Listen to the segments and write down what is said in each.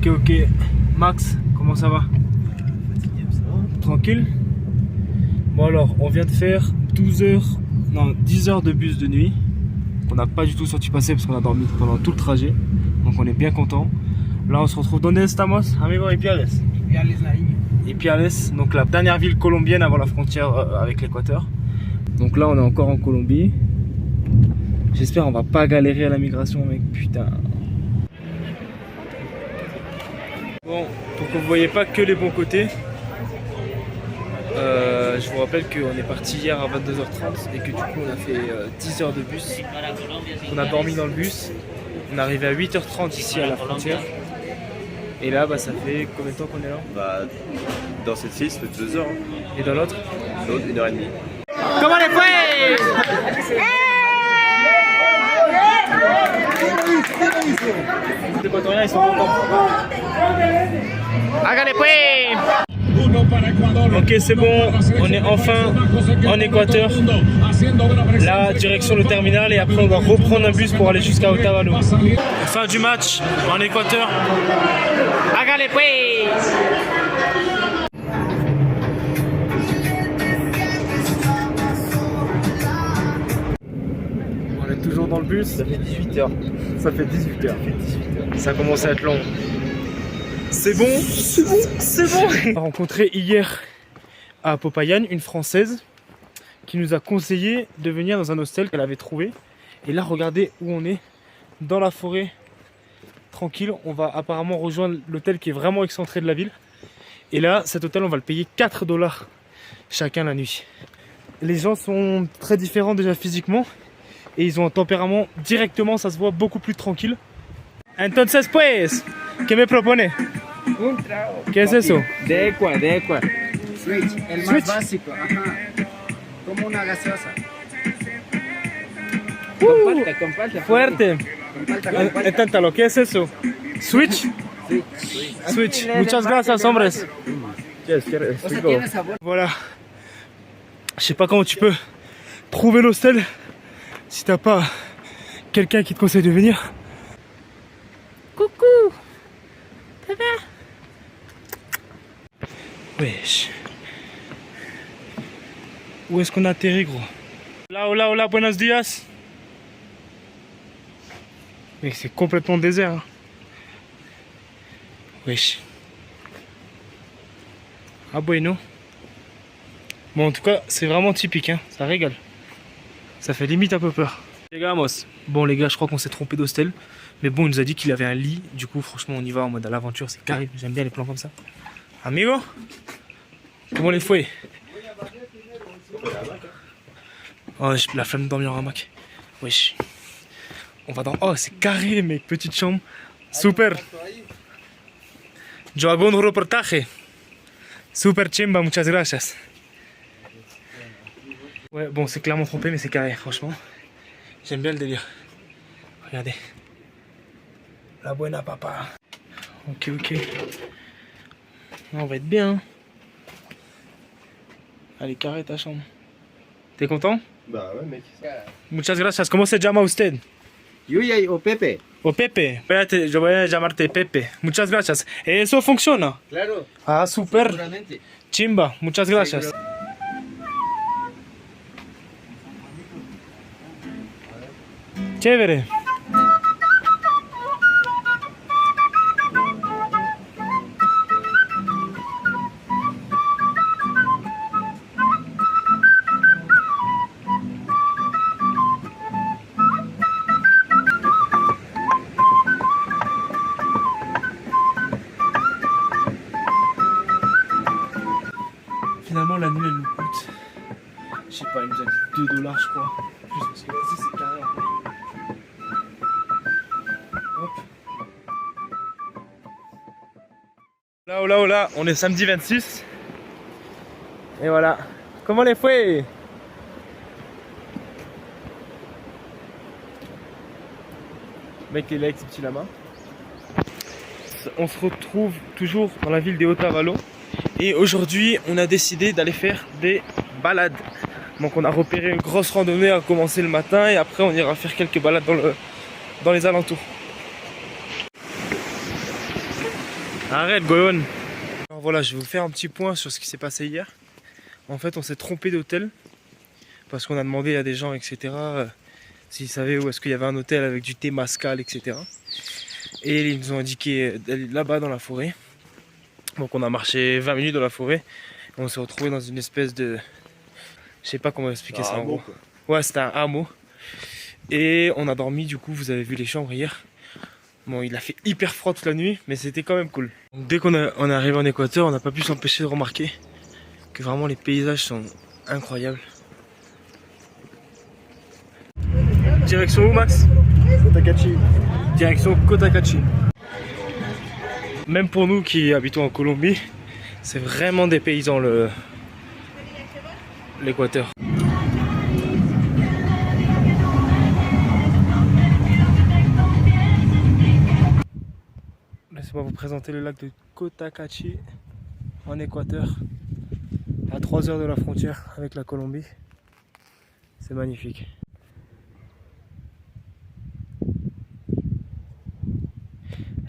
Ok. Max, comment ça va? Fatigué, ça va. Tranquille? Bon alors, on vient de faire 10 heures de bus de nuit. On n'a pas du tout senti passer parce qu'on a dormi pendant tout le trajet. Donc on est bien content. Là on se retrouve dans estamos, amigo Ipiales. Ipiales, donc la dernière ville colombienne avant la frontière avec l'Équateur. Donc là on est encore en Colombie. J'espère on va pas galérer à la migration mec, putain. Bon, pour que vous voyez pas que les bons côtés, je vous rappelle qu'on est parti hier à 22h30 et que du coup on a fait 10 heures de bus. On a dormi dans le bus. On est arrivé à 8h30 ici à la frontière. Et là bah ça fait combien de temps qu'on est là? Bah, dans cette file, ça fait 2 heures. Et dans l'autre? L'autre, 1h30. Comment les fouets? Les équatoriens ils sont contents. Hágale pues! Ok c'est bon, on est enfin en Équateur. Là direction le terminal et après on va reprendre un bus pour aller jusqu'à Otavalo. Fin du match en Équateur. Hágale pues! On est toujours dans le bus. Ça fait 18h. Ça fait 18h. Ça commence à être long. C'est bon, c'est bon, c'est bon. On a rencontré hier à Popayan une Française qui nous a conseillé de venir dans un hostel qu'elle avait trouvé. Et là, regardez où on est, dans la forêt, tranquille. On va apparemment rejoindre l'hôtel qui est vraiment excentré de la ville. Et là, cet hôtel, on va le payer 4 $ chacun la nuit. Les gens sont très différents déjà physiquement. Et ils ont un tempérament directement, ça se voit, beaucoup plus tranquille. Entonces pues, ¿qué me propone? Un trago. ¿Qué es eso? De Equa. Switch, el más Switch. básico, ajá. Como una gaseosa. Con palta. Fuerte. Con palta. Inténtalo, ¿qué es eso? Switch. Switch. Muchas gracias, hombres. O sea, tiene sabor. Voilà. Je sais pas comment tu peux trouver l'hostel si t'as pas quelqu'un qui te conseille de venir. Coucou. Ça va? Wesh. Où est-ce qu'on a atterri, gros? Hola, buenos días. Mais c'est complètement désert. Hein. Wesh. Ah bueno. Bon, en tout cas, c'est vraiment typique, hein. Ça régale. Ça fait limite un peu peur. Llegamos. Bon les gars, je crois qu'on s'est trompé d'hostel. Mais bon, il nous a dit qu'il avait un lit. Du coup, franchement, on y va en mode à l'aventure. C'est carré. J'aime bien les plans comme ça. Amigo, comment les fouets? Oh, j'ai la flemme de dormir en hamac. Wesh. On va dans... Oh, c'est carré, mec. Petite chambre. Super. Yo hago un reportaje. Super chimba, muchas gracias. Ouais, bon, c'est clairement trompé, mais c'est carré, franchement. J'aime bien le délire. Regardez. La buena papa. Ok. On va être bien. Hein. Allez, carré ta chambre. T'es content? Bah ouais, mec. Muchas gracias. ¿Cómo se llama usted? Yuya o Pepe. O Pepe. Espérate, yo voy a llamarte Pepe. Muchas gracias. ¿Eso funciona? Claro. Ah, super. Seguramente. Chimba. Muchas gracias. Chévere. Finalement la nuit elle nous coûte, je sais pas, il nous a dit 2 $ je crois. Juste parce que ici c'est carré. Hop. Là, on est samedi 26. Et voilà. Comment les fouets? Le mec est là avec ses petits lamas. On se retrouve toujours dans la ville de Otavalo. Et aujourd'hui, on a décidé d'aller faire des balades. Donc on a repéré une grosse randonnée à commencer le matin et après on ira faire quelques balades dans les alentours. Arrête, Goyon. Alors voilà, je vais vous faire un petit point sur ce qui s'est passé hier. En fait, on s'est trompé d'hôtel parce qu'on a demandé à des gens, etc., s'ils savaient où est-ce qu'il y avait un hôtel avec du thé mascal, etc. Et ils nous ont indiqué d'aller là-bas dans la forêt. Donc on a marché 20 minutes dans la forêt. Et on s'est retrouvé dans une espèce de... Je sais pas comment expliquer ça en gros. Ouais, c'était un hameau. Et on a dormi, du coup, vous avez vu les chambres hier. Bon, il a fait hyper froid toute la nuit, mais c'était quand même cool. Donc, dès qu'on est arrivé en Équateur, on n'a pas pu s'empêcher de remarquer que vraiment les paysages sont incroyables. Direction où, Max? Cotacachi. Direction Cotacachi. Même pour nous qui habitons en Colombie, c'est vraiment des paysans l'Équateur. Laissez-moi vous présenter le lac de Cotacachi en Équateur, à 3 heures de la frontière avec la Colombie. C'est magnifique.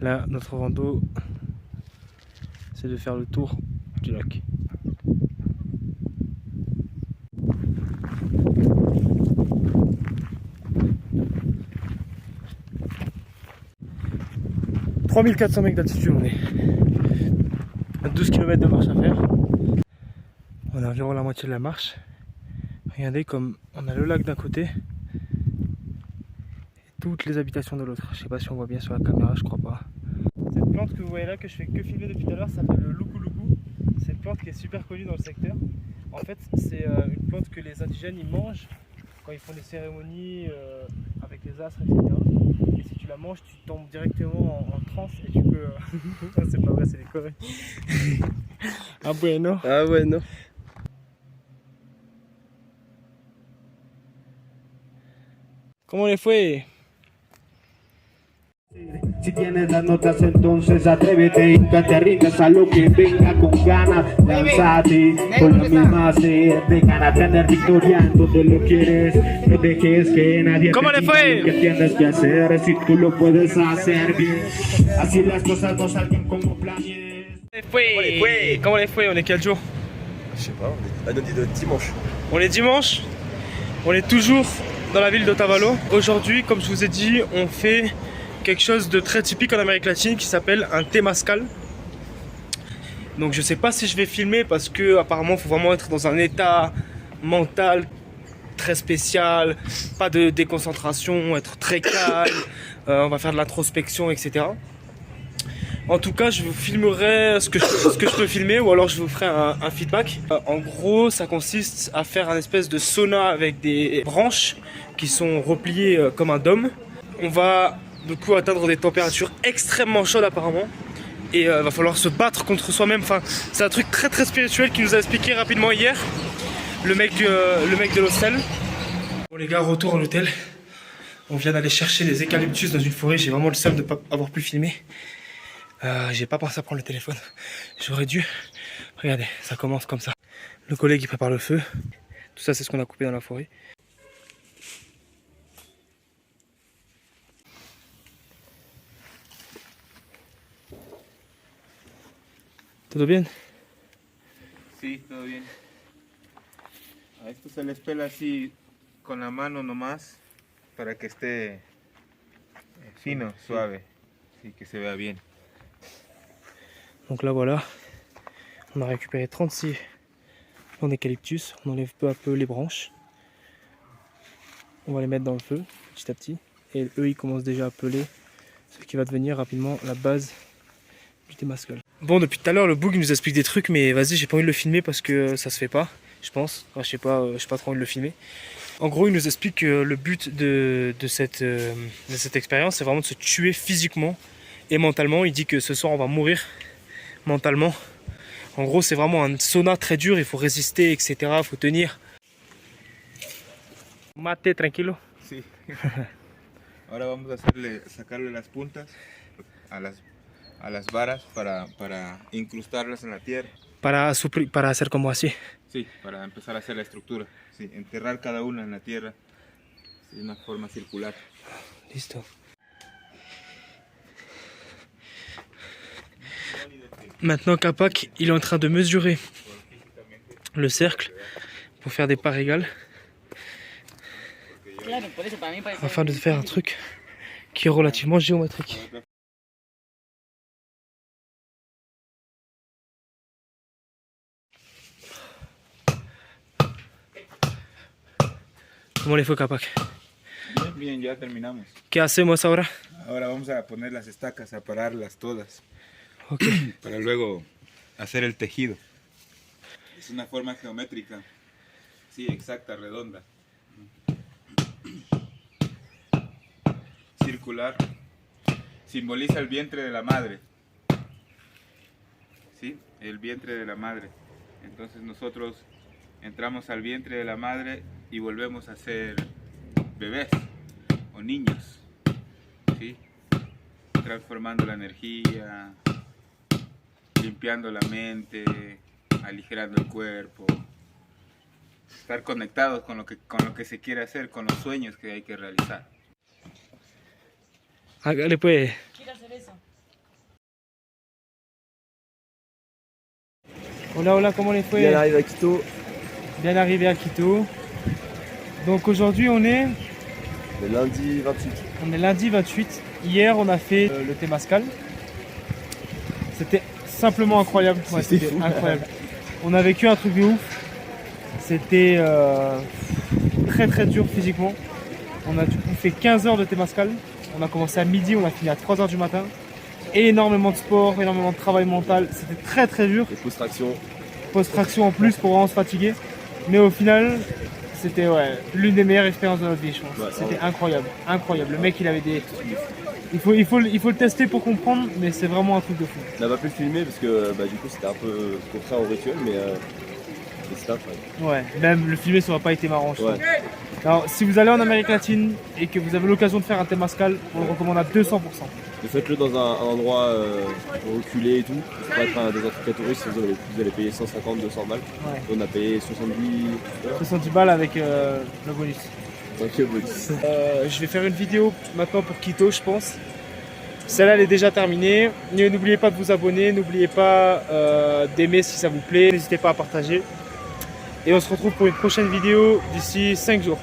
Là, notre rando, c'est de faire le tour du lac. « 3400 mètres d'altitude, on est à 12 km de marche à faire. On a environ la moitié de la marche. Regardez comme on a le lac d'un côté et toutes les habitations de l'autre. Je sais pas si on voit bien sur la caméra, je crois pas. Cette plante que vous voyez là, que je fais que filmer depuis tout à l'heure, ça s'appelle le luku-luku. C'est une plante qui est super connue dans le secteur. En fait, c'est une plante que les indigènes ils mangent quand ils font des cérémonies avec les astres, etc. Et si tu la manges, tu tombes directement en transe et tu peux... Ah, c'est pas vrai, c'est des conneries. Ah bueno. Ah ouais, non. ¿Cómo le fue? Si tienes las notas entonces atrévete y nunca te rindas a lo que venga con ganas. Lánzate con la misma sed de ganas de tener victoria en donde lo quieres. No dejes que nadie ¿Cómo te le fue? diga lo que tienes que hacer si tú lo puedes hacer bien. Así las cosas no salgan como planees. Comment les fue? On est quel jour? Je sais pas, on est dimanche. On est dimanche. On est toujours dans la ville d'Otavalo. Aujourd'hui, comme je vous ai dit, on fait quelque chose de très typique en Amérique latine qui s'appelle un temazcal. Donc je sais pas si je vais filmer parce que apparemment il faut vraiment être dans un état mental très spécial, pas de déconcentration, être très calme, on va faire de l'introspection, etc. En tout cas, je vous filmerai ce que je peux filmer ou alors je vous ferai un feedback. En gros, ça consiste à faire un espèce de sauna avec des branches qui sont repliées comme un dôme. On va du coup atteindre des températures extrêmement chaudes apparemment. Et va falloir se battre contre soi-même. Enfin, c'est un truc très très spirituel qui nous a expliqué rapidement hier le mec de l'hostel. Bon les gars, retour à l'hôtel. On vient d'aller chercher des eucalyptus dans une forêt. J'ai vraiment le seum de ne pas avoir pu filmer. J'ai pas pensé à prendre le téléphone. J'aurais dû. Regardez, ça commence comme ça. Le collègue il prépare le feu. Tout ça c'est ce qu'on a coupé dans la forêt. ¿Todo bien? Sí, todo bien. A esto se les pela así con la mano nomás para que esté fino, suave, y que se vea bien. Donc là voilà, on a récupéré 36 plants d'eucalyptus, on enlève peu à peu les branches. On va les mettre dans le feu petit à petit et eux ils commencent déjà à peler ce qui va devenir rapidement la base du temazcal. Bon, depuis tout à l'heure le Boog nous explique des trucs mais vas-y, j'ai pas envie de le filmer parce que ça se fait pas, je pense. Enfin, je sais pas trop envie de le filmer. En gros il nous explique que le but de cette expérience c'est vraiment de se tuer physiquement et mentalement. Il dit que ce soir on va mourir mentalement. En gros c'est vraiment un sauna très dur, il faut résister, etc. Il faut tenir. Mate tranquilo. Sí. Ahora vamos a sacarle las puntas a las varas para incrustarlas en la tierra. Para hacer como así. Sí, para empezar a hacer la estructura. Sí, enterrar cada una en la tierra de una forma circular. Listo. Maintenant Capac, il est en train de mesurer le cercle pour faire des parts égales. Afin de faire un truc qui est relativement géométrique. ¿Cómo le fue, Capac? Bien, bien, ya terminamos. ¿Qué hacemos ahora? Ahora vamos a poner las estacas, a pararlas todas. Ok. Para luego hacer el tejido. Es una forma geométrica. Sí, exacta, redonda. Circular. Simboliza el vientre de la madre. ¿Sí? El vientre de la madre. Entonces nosotros entramos al vientre de la madre y volvemos a ser bebés o niños. ¿Sí? Transformando la energía, limpiando la mente, aligerando el cuerpo, estar conectados con lo que se quiere hacer, con los sueños que hay que realizar. Hágale pues. Quiero hacer eso. Hola, hola, comment les fue? Bien arrivé à Quito, Bien arrivé à Quito. Donc aujourd'hui on est le lundi 28. lundi 28. Hier on a fait le Temascal. C'était simplement incroyable. Ouais, C'était c'était fou. incroyable. On a vécu un truc de ouf. C'était très très dur physiquement. On a du coup fait 15 heures de Temascal. On a commencé à midi, on a fini à 3 heures du matin. Énormément de sport, énormément de travail mental. C'était très très dur. Les post-tractions. Post-traction en plus pour vraiment se fatiguer. Mais au final, c'était l'une des meilleures expériences de notre vie, je pense. Ouais, C'était ouais. incroyable, incroyable. Le mec, il avait des... Il faut le tester pour comprendre, mais c'est vraiment un truc de fou. On n'a pas pu le filmer parce que du coup c'était un peu contraire au rituel, mais c'était incroyable. Ouais, même le filmer, ça n'aurait pas été marrant, je Ouais. trouve. Alors, si vous allez en Amérique latine et que vous avez l'occasion de faire un Temascal, on le recommande à 200%. Mais faites-le dans un endroit reculé et tout. Ça peut être des trucs à touristes, vous allez payer 150, 200 balles. Ouais. On a payé 70. 70 balles avec le bonus. Ok, bonus. Je vais faire une vidéo maintenant pour Quito, je pense. Celle-là, elle est déjà terminée. N'oubliez pas de vous abonner, n'oubliez pas d'aimer si ça vous plaît. N'hésitez pas à partager. Et on se retrouve pour une prochaine vidéo d'ici 5 jours.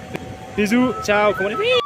Bisous, ciao, comment les filles ?